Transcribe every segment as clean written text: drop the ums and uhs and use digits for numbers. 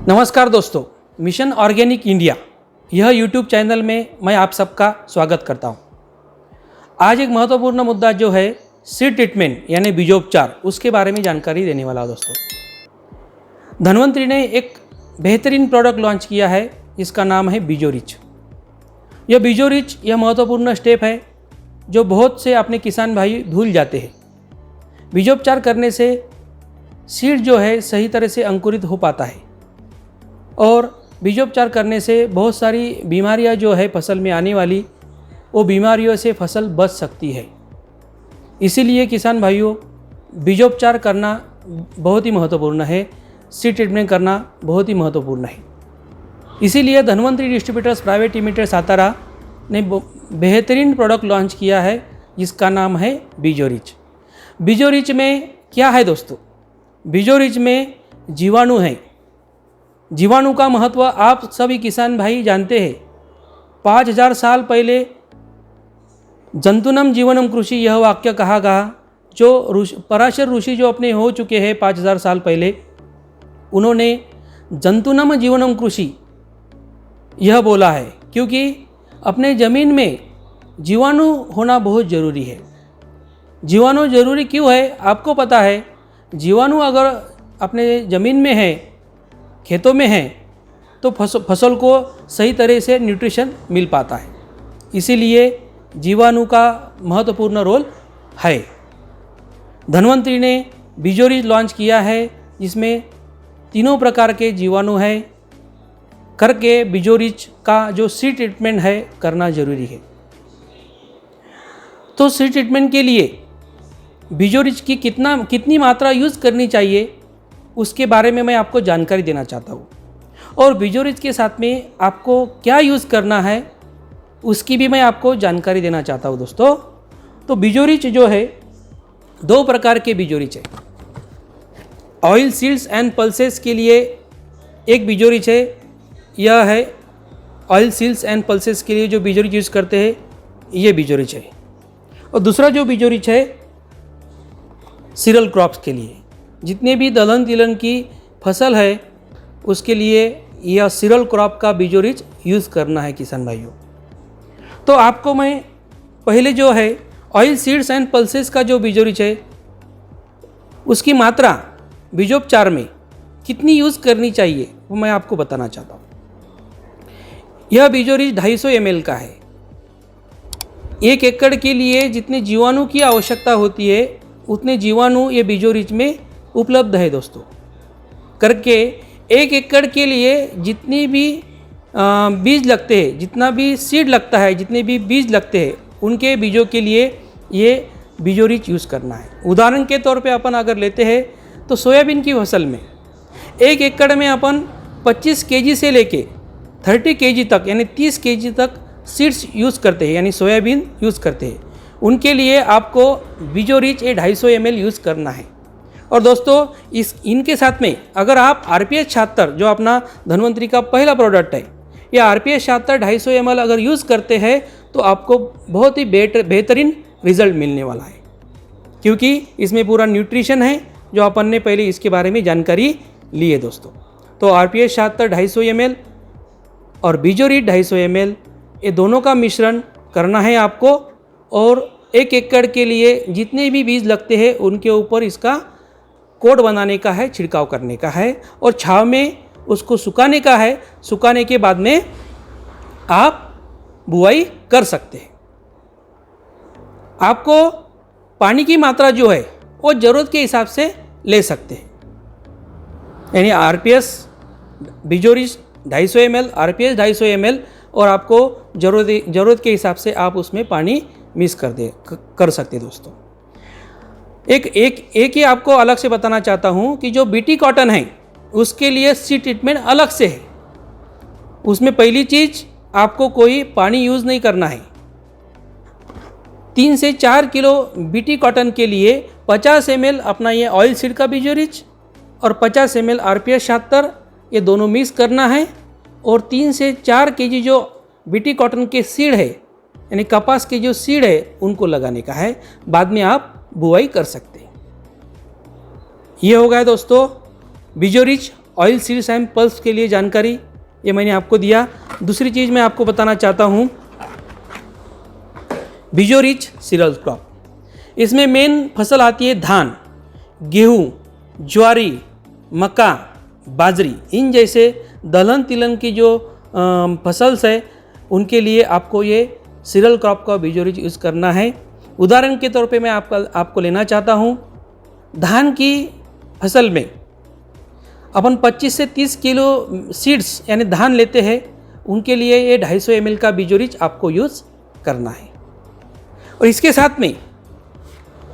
नमस्कार दोस्तों, mission organic India यह यूट्यूब चैनल में मैं आप सबका स्वागत करता हूं। आज एक महत्वपूर्ण मुद्दा जो है सीड ट्रीटमेंट यानी बीजोपचार, उसके बारे में जानकारी देने वाला हूं दोस्तों। धन्वंतरी ने एक बेहतरीन प्रोडक्ट लॉन्च किया है, इसका नाम है बीजोरिच। यह बीजोरिच यह महत्वपूर्ण स्टेप है जो बहुत से अपने किसान भाई भूल जाते हैं। बीजोपचार करने से सीड जो है सही तरह से अंकुरित हो पाता है और बीजोपचार करने से बहुत सारी बीमारियां जो है फसल में आने वाली, वो बीमारियों से फसल बच सकती है। इसीलिए किसान भाइयों, बीजोपचार करना बहुत ही महत्वपूर्ण है, सीड ट्रीटमेंट करना बहुत ही महत्वपूर्ण है। इसीलिए Dhanvantari distributors private limited Satara ने बेहतरीन प्रोडक्ट लॉन्च किया है जिसका नाम है बीजोरिच। बीजोरिच में क्या है दोस्तों? बीजोरिच में जीवाणु है। जीवाणु का महत्व आप सभी किसान भाई जानते हैं। 5000 साल पहले जंतुनम जीवनम कृषि यह वाक्य कहा गया, जो पराशर ऋषि जो अपने हो चुके हैं 5000 साल पहले, उन्होंने जंतुनम जीवनम कृषि यह बोला है क्योंकि अपने ज़मीन में जीवाणु होना बहुत ज़रूरी है। जीवाणु ज़रूरी क्यों है आपको पता है? जीवाणु अगर अपने ज़मीन में है, खेतों में है, तो फसल को सही तरह से न्यूट्रिशन मिल पाता है। इसीलिए जीवाणु का महत्वपूर्ण रोल है। धन्वंतरी ने बीजोरिच लॉन्च किया है जिसमें तीनों प्रकार के जीवाणु है। करके बीजोरिच का जो सीड ट्रीटमेंट है करना ज़रूरी है। तो सीड ट्रीटमेंट के लिए बीजोरिच की कितनी मात्रा यूज़ करनी चाहिए उसके बारे में मैं आपको जानकारी देना चाहता हूँ, और बीजोरिच के साथ में आपको क्या यूज़ करना है उसकी भी मैं आपको जानकारी देना चाहता हूँ दोस्तों। तो बीजोरिच जो है, दो प्रकार के बीजोरिच है। ऑयल सीड्स एंड पल्सेस के लिए एक बीजोरिच है, यह है ऑयल सीड्स एंड पल्सेस के लिए जो बीजोरिच यूज़ करते हैं, ये बीजोरिच है। और दूसरा जो बीजोरिच है सीरियल क्रॉप्स के लिए, जितने भी दलहन तिलहन की फसल है उसके लिए यह सीरियल क्रॉप का बीजोरिच यूज़ करना है किसान भाइयों। तो आपको मैं पहले जो है ऑयल सीड्स एंड पल्सेस का जो बीजोरिच है उसकी मात्रा बीजोपचार में कितनी यूज़ करनी चाहिए वो मैं आपको बताना चाहता हूँ। यह बीजोरिच 250 ml का है। 1 एकड़ के लिए जितने जीवाणु की आवश्यकता होती है उतने जीवाणु ये बीजोरिच में उपलब्ध है दोस्तों। करके 1 एकड़ के लिए जितनी भी बीज लगते हैं, जितना भी सीड लगता है, जितने भी बीज लगते हैं, उनके बीजों के लिए ये बीजोरिच यूज़ करना है। उदाहरण के तौर पे अपन अगर लेते हैं तो सोयाबीन की फसल में 1 एकड़ में अपन 25 kg से लेके 30 kg तक यानी 30 kg तक सीड्स यूज़ करते हैं, यानी सोयाबीन यूज़ करते हैं। उनके लिए आपको बीजोरिच 250 ml यूज़ करना है। और दोस्तों इनके साथ में अगर आप RPS 76 जो अपना धन्वंतरी का पहला प्रोडक्ट है, या RPS 76 250 ml अगर यूज़ करते हैं तो आपको बहुत ही बेहतरीन रिजल्ट मिलने वाला है, क्योंकि इसमें पूरा न्यूट्रिशन है जो अपन ने पहले इसके बारे में जानकारी ली है दोस्तों। तो RPS 76 250 ml और बीजोरिच 250 ml ये दोनों का मिश्रण करना है आपको, और 1 एकड़ के लिए जितने भी बीज लगते हैं उनके ऊपर इसका कोट बनाने का है, छिड़काव करने का है, और छांव में उसको सुखाने का है। सुखाने के बाद में आप बुआई कर सकते हैं। आपको पानी की मात्रा जो है वो ज़रूरत के हिसाब से ले सकते हैं, यानी RPS बीजोरिच 250 ml, RPS 250 ml, और आपको ज़रूरत के हिसाब से आप उसमें पानी मिक्स कर सकते हैं दोस्तों। एक ही आपको अलग से बताना चाहता हूँ कि जो BT कॉटन है उसके लिए सीड ट्रीटमेंट अलग से है। उसमें पहली चीज़ आपको कोई पानी यूज़ नहीं करना है। 3 से 4 किलो BT कॉटन के लिए 50 ml अपना ये ऑयल सीड का बीजोरिच और 50 ml RPS 76 ये दोनों मिक्स करना है, और 3 से 4 kg जो BT कॉटन के सीड है यानी कपास के जो सीड है उनको लगाने का है। बाद में आप बुआई कर सकते हैं। ये हो गया दोस्तों बीजोरिच ऑयल सीड सैंपल्स के लिए जानकारी ये मैंने आपको दिया। दूसरी चीज़ मैं आपको बताना चाहता हूँ बीजो रिच सीरियल क्रॉप। इसमें मेन फसल आती है धान, गेहूँ, ज्वारी, मक्का, बाजरी। इन जैसे दलहन तिलहन की जो फसल्स है उनके लिए आपको ये सीरियल क्रॉप का बीजो रिच यूज़ करना है। उदाहरण के तौर पे मैं आपको लेना चाहता हूँ, धान की फसल में अपन 25 से 30 किलो सीड्स यानी धान लेते हैं, उनके लिए ये 250 ml का बीजो रिच आपको यूज़ करना है। और इसके साथ में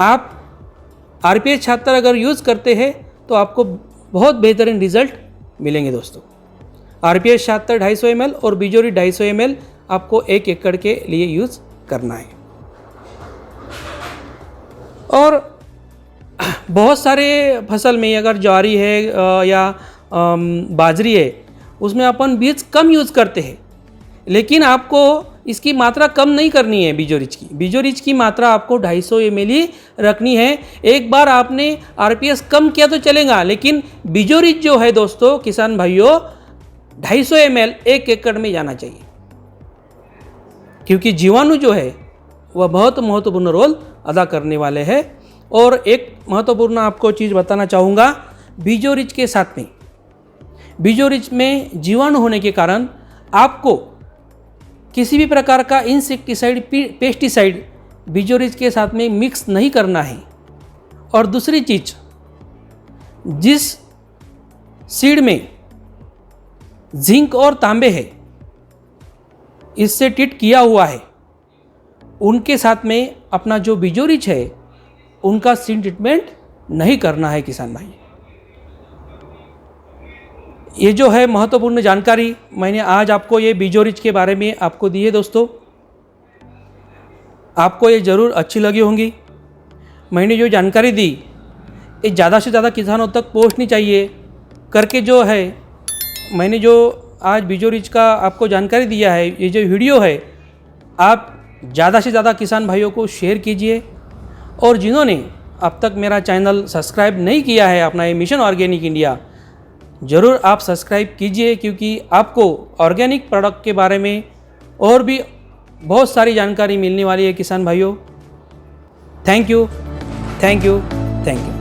आप RPH 76 अगर यूज़ करते हैं तो आपको बहुत बेहतरीन रिजल्ट मिलेंगे दोस्तों। RPH 76 250 ml और बीजो रिच 250 ml आपको 1 एकड़ के लिए यूज़ करना है। और बहुत सारे फसल में अगर ज्वारी है या बाजरी है, उसमें अपन बीज कम यूज़ करते हैं, लेकिन आपको इसकी मात्रा कम नहीं करनी है। बीजो रिच की मात्रा आपको 250 ml ही रखनी है। एक बार आपने RPS कम किया तो चलेगा, लेकिन बीजो रिच जो है दोस्तों किसान भाइयों 250 ml 1 एकड़ में जाना चाहिए, क्योंकि जीवाणु जो है वह बहुत महत्वपूर्ण रोल अदा करने वाले हैं। और एक महत्वपूर्ण आपको चीज़ बताना चाहूँगा, बीजो रिच के साथ में, बीजो रिच में जीवाणु होने के कारण आपको किसी भी प्रकार का इंसेक्टिसाइड पेस्टिसाइड बीजो रिच के साथ में मिक्स नहीं करना है। और दूसरी चीज़, जिस सीड में जिंक और तांबे है, इससे ट्रीट किया हुआ है, उनके साथ में अपना जो बीजो रिच है उनका सीड ट्रीटमेंट नहीं करना है किसान भाई। ये जो है महत्वपूर्ण जानकारी मैंने आज आपको ये बीजो रिच के बारे में आपको दी है दोस्तों। आपको ये ज़रूर अच्छी लगी होंगी। मैंने जो जानकारी दी ये ज़्यादा से ज़्यादा किसानों तक पहुंचनी चाहिए करके, जो है मैंने जो आज बीजो रिच का आपको जानकारी दिया है, ये जो वीडियो है आप ज़्यादा से ज़्यादा किसान भाइयों को शेयर कीजिए। और जिन्होंने अब तक मेरा चैनल सब्सक्राइब नहीं किया है अपना ये मिशन ऑर्गेनिक इंडिया, ज़रूर आप सब्सक्राइब कीजिए, क्योंकि आपको ऑर्गेनिक प्रोडक्ट के बारे में और भी बहुत सारी जानकारी मिलने वाली है किसान भाइयों। Thank you, thank you, thank you.